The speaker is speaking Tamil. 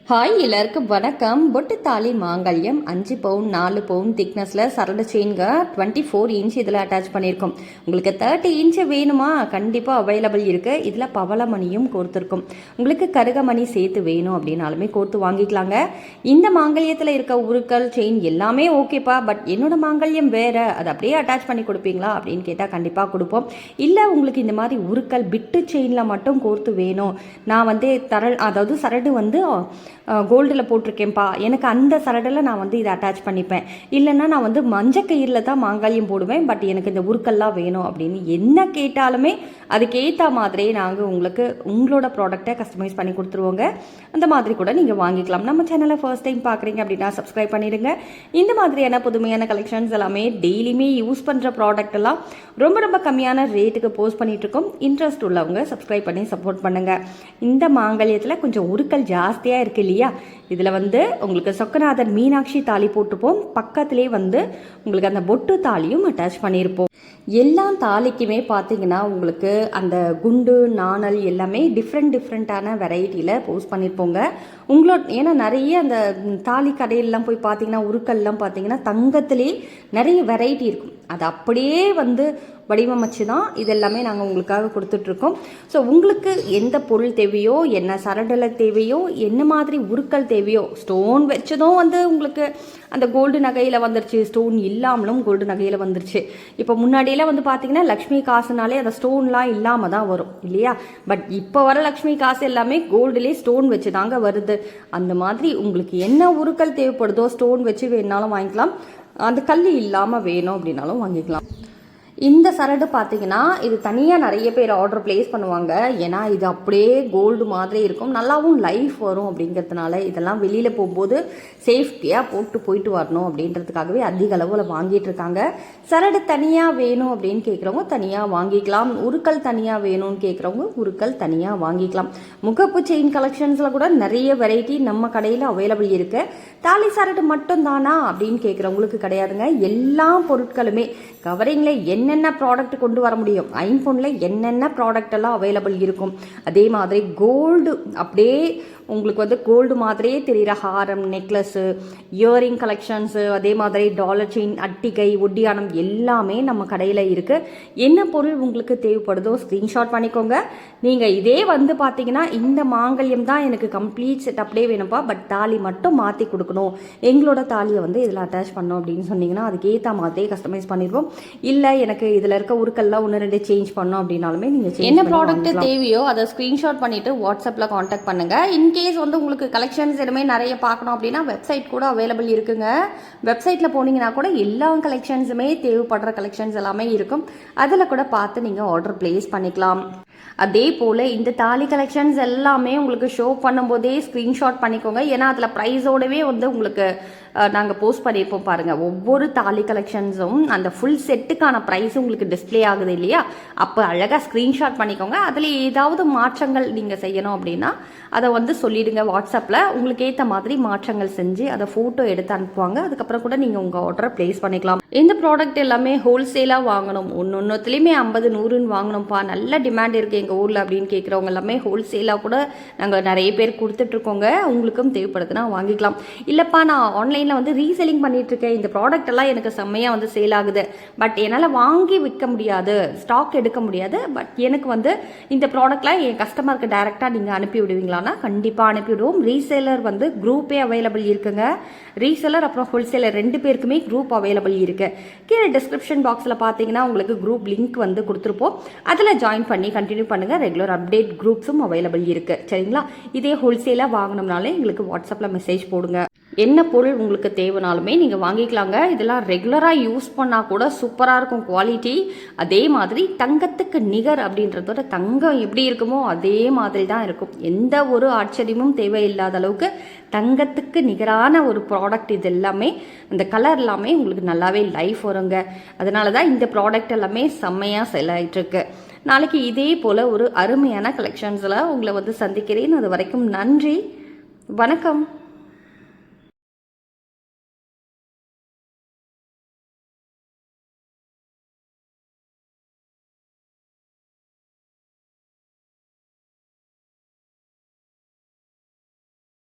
ஹாய், எல்லாருக்கும் வணக்கம். பொட்டு தாலி மாங்கல்யம் 5 பவுன் 4 பவுன் திக்னஸில் சரடு செயின்க 24 இன்ச் இதில் அட்டாச் பண்ணியிருக்கோம். உங்களுக்கு 30 இன்ச்சு வேணுமா? கண்டிப்பாக அவைலபிள் இருக்குது. இதில் பவளமணியும் கோர்த்துருக்கும். உங்களுக்கு கருகமணி சேர்த்து வேணும் அப்படின்னாலுமே கோர்த்து வாங்கிக்கலாங்க. இந்த மாங்கல்யத்தில் இருக்க உருக்கள் செயின் எல்லாமே ஓகேப்பா, பட் என்னோட மாங்கல்யம் வேறு, அதை அப்படியே அட்டாச் பண்ணி கொடுப்பீங்களா அப்படின்னு கேட்டால் கண்டிப்பாக கொடுப்போம். இல்லை உங்களுக்கு இந்த மாதிரி உருக்கள் பிட்டு செயினில் மட்டும் கோர்த்து வேணும், நான் வந்து அதாவது சரடு வந்து கோல்டில் போட்டிருக்கேன்ப்பா, எனக்கு அந்த சரடில் நான் வந்து இதை அட்டாச் பண்ணிப்பேன், இல்லைன்னா நான் வந்து மஞ்சள் கயிறில் தான் மாங்காயம் போடுவேன், பட் எனக்கு இந்த உருக்கெல்லாம் வேணும் அப்படின்னு என்ன கேட்டாலுமே அதுக்கேற்ற மாதிரியே நாங்கள் உங்களுக்கு உங்களோட ப்ராடக்டை கஸ்டமைஸ் பண்ணி கொடுத்துருவோங்க. அந்த மாதிரி கூட நீங்கள் வாங்கிக்கலாம். நம்ம சேனலை ஃபர்ஸ்ட் டைம் பார்க்குறீங்க அப்படின்னா சப்ஸ்கிரைப் பண்ணிடுங்க. இந்த மாதிரியான புதுமையான கலெக்ஷன்ஸ் எல்லாமே டெய்லியுமே யூஸ் பண்ணுற ப்ராடக்ட் எல்லாம் ரொம்ப ரொம்ப கம்மியான ரேட்டுக்கு போஸ்ட் பண்ணிட்டு இருக்கோம். இன்ட்ரெஸ்ட் உள்ளவங்க சப்ஸ்கிரைப் பண்ணி சப்போர்ட் பண்ணுங்கள். இந்த மாங்கல்யத்தில் கொஞ்சம் உருக்கள் ஜாஸ்தியாக இருக்குது இல்லையா? இதில் வந்து உங்களுக்கு சொக்கநாதர் மீனாட்சி தாலி போட்டுப்போம். பக்கத்திலே வந்து உங்களுக்கு அந்த பொட்டு தாலியும் அட்டாச் பண்ணியிருப்போம். எல்லா தாலிக்குமே பார்த்தீங்கன்னா உங்களுக்கு அந்த குண்டு நாணல் எல்லாமே டிஃப்ரெண்ட்டான வெரைட்டியில் போஸ்ட் பண்ணியிருப்போங்க. ஏன்னா நிறைய அந்த தாலி கடையிலலாம் போய் பார்த்தீங்கன்னா உருக்கள்லாம் பார்த்தீங்கன்னா தங்கத்திலே நிறைய வெரைட்டி இருக்கும். அது அப்படியே வந்து வடிவமைச்சு தான் இதெல்லாமே நாங்கள் உங்களுக்காக கொடுத்துட்ருக்கோம். ஸோ உங்களுக்கு எந்த பொருள் தேவையோ, என்ன சரடலை தேவையோ, என்ன மாதிரி உருக்கள் தேவையோ, ஸ்டோன் வச்சதும் வந்து உங்களுக்கு அந்த கோல்டு நகையில் வந்துருச்சு, ஸ்டோன் இல்லாமலும் கோல்டு நகையில் வந்துருச்சு. இப்போ முன்னாடியெல்லாம் வந்து பார்த்தீங்கன்னா லக்ஷ்மி காசுனாலே அந்த ஸ்டோன்லாம் இல்லாமல் தான் வரும் இல்லையா? பட் இப்போ வர லக்ஷ்மி காசு எல்லாமே கோல்டுலேயே ஸ்டோன் வச்சு தாங்க வருது. அந்த மாதிரி உங்களுக்கு என்ன உருக்கள் தேவைப்படுதோ ஸ்டோன் வச்சு வேணாலும் வாங்கிக்கலாம், அந்த கல் இல்லாமல் வேணும் அப்படின்னாலும் வாங்கிக்கலாம். இந்த சரடு பார்த்தீங்கன்னா இது தனியாக நிறைய பேர் ஆர்டர் பிளேஸ் பண்ணுவாங்க. ஏன்னா இது அப்படியே கோல்டு மாதிரி இருக்கும், நல்லாவும் லைஃப் வரும் அப்படிங்கிறதுனால இதெல்லாம் வெளியில் போகும்போது சேஃப்டியாக போயிட்டு வரணும் அப்படின்றதுக்காகவே அதிக அளவில் வாங்கிட்டு இருக்காங்க. சரடு தனியாக வேணும் அப்படின்னு கேட்குறவங்க தனியாக வாங்கிக்கலாம், உருக்கள் தனியாக வேணும்னு கேட்குறவங்க உருக்கள் தனியாக வாங்கிக்கலாம். முகப்பு செயின் கலெக்ஷன்ஸில் கூட நிறைய வெரைட்டி நம்ம கடையில் அவைலபிள் இருக்குது. தாலி சரடு மட்டும் தானா அப்படின்னு கேட்குறவங்களுக்கு கிடையாதுங்க. எல்லா பொருட்களுமே கவரிங்கில் என்னென்ன ப்ராடக்ட் கொண்டு வர முடியும், ஐம்பொன்னில் என்னென்ன ப்ராடக்ட் எல்லாம் அவைலபிள் இருக்கும். அதே மாதிரி கோல்டு அப்படியே உங்களுக்கு வந்து கோல்டு மாதிரியே தெரிகிற ஹாரம், நெக்லஸ்ஸு, இயரிங் கலெக்ஷன்ஸு, அதே மாதிரி டாலர் செயின், அட்டிகை, ஒட்டியானம் எல்லாமே நம்ம கடையில் இருக்குது. என்ன பொருள் உங்களுக்கு தேவைப்படுதோ ஸ்க்ரீன்ஷாட் பண்ணிக்கோங்க. நீங்கள் இதே வந்து பார்த்தீங்கன்னா இந்த மாங்கல்யம் தான் எனக்கு கம்ப்ளீட் செட் அப்படியே வேணும்ப்பா, பட் தாலி மட்டும் மாற்றி கொடுக்கணும், எங்களோட தாலியை வந்து இதில் அட்டாச் பண்ணோம் அப்படின்னு சொன்னீங்கன்னா அதுக்கேற்ற மாதிரியே கஸ்டமைஸ் பண்ணிடுவோம். இல்லை எனக்கு இதில் இருக்க உருக்கெல்லாம் 1-2 சேஞ்ச் பண்ணோம் அப்படின்னாலுமே நீங்கள் என்ன ப்ராடக்ட் தேவையோ அதை ஸ்க்ரீன்ஷாட் பண்ணிவிட்டு வாட்ஸ்அப்பில் காண்டாக்ட் பண்ணுங்கள். இன்கேஸ் வந்து உங்களுக்கு கலெக்ஷன்ஸ் எதுவுமே நிறைய பார்க்கணும் அப்படின்னா வெப்சைட் கூட அவைலபிள் இருக்குங்க. வெப்சைட்டில் போனீங்கன்னா கூட எல்லா கலெக்ஷன்ஸுமே தேவைப்படுற கலெக்ஷன்ஸ் எல்லாமே இருக்கும். அதில் கூட பார்த்து நீங்கள் ஆர்டர் பிளேஸ் பண்ணிக்கலாம். அதே போல் இந்த தாலி கலெக்ஷன்ஸ் எல்லாமே உங்களுக்கு ஷோ பண்ணும்போதே ஸ்க்ரீன்ஷாட் பண்ணிக்கோங்க. ஏன்னா அதில் ப்ரைஸோடவே வந்து உங்களுக்கு நாங்கள் போஸ்ட் பண்ணியிருப்போம் பாருங்கள். ஒவ்வொரு தாலி கலெக்ஷன்ஸும் அந்த ஃபுல் செட்டுக்கான ப்ரைஸும் உங்களுக்கு டிஸ்பிளே ஆகுது இல்லையா? அப்போ அழகாக ஸ்க்ரீன்ஷாட் பண்ணிக்கோங்க. அதில் ஏதாவது மாற்றங்கள் நீங்கள் செய்யணும் அப்படின்னா அதை வந்து சொல்லிவிடுங்க வாட்ஸ்அப்பில். உங்களுக்கு ஏற்ற மாதிரி மாற்றங்கள் செஞ்சு அதை ஃபோட்டோ எடுத்து அனுப்புவாங்க. அதுக்கப்புறம் கூட நீங்கள் உங்கள் ஆர்டரை ப்ளேஸ் பண்ணிக்கலாம். இந்த ப்ராடக்ட் எல்லாமே ஹோல்சேலாக வாங்கணும், ஒன்றுத்துலேயுமே 50-100ன்னு வாங்கணும்ப்பா, நல்ல டிமாண்ட் இருக்குது எங்கள் ஊரில் அப்படின்னு கேட்குறவங்க எல்லாமே ஹோல்சேலாக கூட நாங்கள் நிறைய பேர் கொடுத்துட்ருக்கோங்க. உங்களுக்கும் தேவைப்படுதுன்னா வாங்கிக்கலாம். இல்லைப்பா நான் ஆன்லைனில் வந்து ரீசெல்லிங் பண்ணிகிட்ருக்கேன், இந்த ப்ராடக்ட் எல்லாம் எனக்கு செம்மையாக வந்து சேல் ஆகுது, பட் என்னால் வாங்கி விற்க முடியாது, ஸ்டாக் எடுக்க முடியாது, பட் எனக்கு வந்து இந்த ப்ராடக்ட்லாம் என் கஸ்டமருக்கு டைரெக்டாக நீங்கள் அனுப்பி விடுவீங்களான்னா கண்டிப்பாக அனுப்பிவிடுவோம். ரீசேலர் வந்து குரூப்பே அவைலபிள் இருக்குங்க. ரீசேலர் அப்புறம் ஹோல்சேலர் 2 பேருக்குமே குரூப் அவைலபிள் இருக்குது. கீழே டிஸ்கிரிப்ஷன் பாக்ஸில் பார்த்தீங்கன்னா உங்களுக்கு குரூப் லிங்க் வந்து கொடுத்துருப்போம். அதில் ஜாயின் பண்ணி கண்டினியூ பண்ணுங்கள். ரெகுலர் அப்டேட் குரூப்ஸும் அவைலபிள் இருக்குது. சரிங்களா? இதே ஹோல்சேலாக வாங்கினோம்னாலே எங்களுக்கு வாட்ஸ்அப்பில் மெசேஜ் போடுங்க. என்ன பொருள் உங்களுக்கு தேவைனாலுமே நீங்கள் வாங்கிக்கலாங்க. இதெல்லாம் ரெகுலராக யூஸ் பண்ணால் கூட சூப்பராக இருக்கும் குவாலிட்டி. அதே மாதிரி தங்கத்துக்கு நிகர் அப்படின்றதோட தங்கம் எப்படி இருக்குமோ அதே மாதிரி தான் இருக்கும். எந்த ஒரு ஆச்சரியமும் தேவையில்லாத அளவுக்கு தங்கத்துக்கு நிகரான ஒரு ப்ராடக்ட். இது எல்லாமே அந்த கலர் எல்லாமே உங்களுக்கு நல்லாவே லைஃப் வருங்க. அதனால தான் இந்த ப்ராடக்ட் எல்லாமே செம்மையாக செல் ஆகிட்டுருக்கு. நாளைக்கு இதே போல் ஒரு அருமையான கலெக்ஷன்ஸில் உங்களை வந்து சந்திக்கிறேன். அது வரைக்கும் நன்றி, வணக்கம்.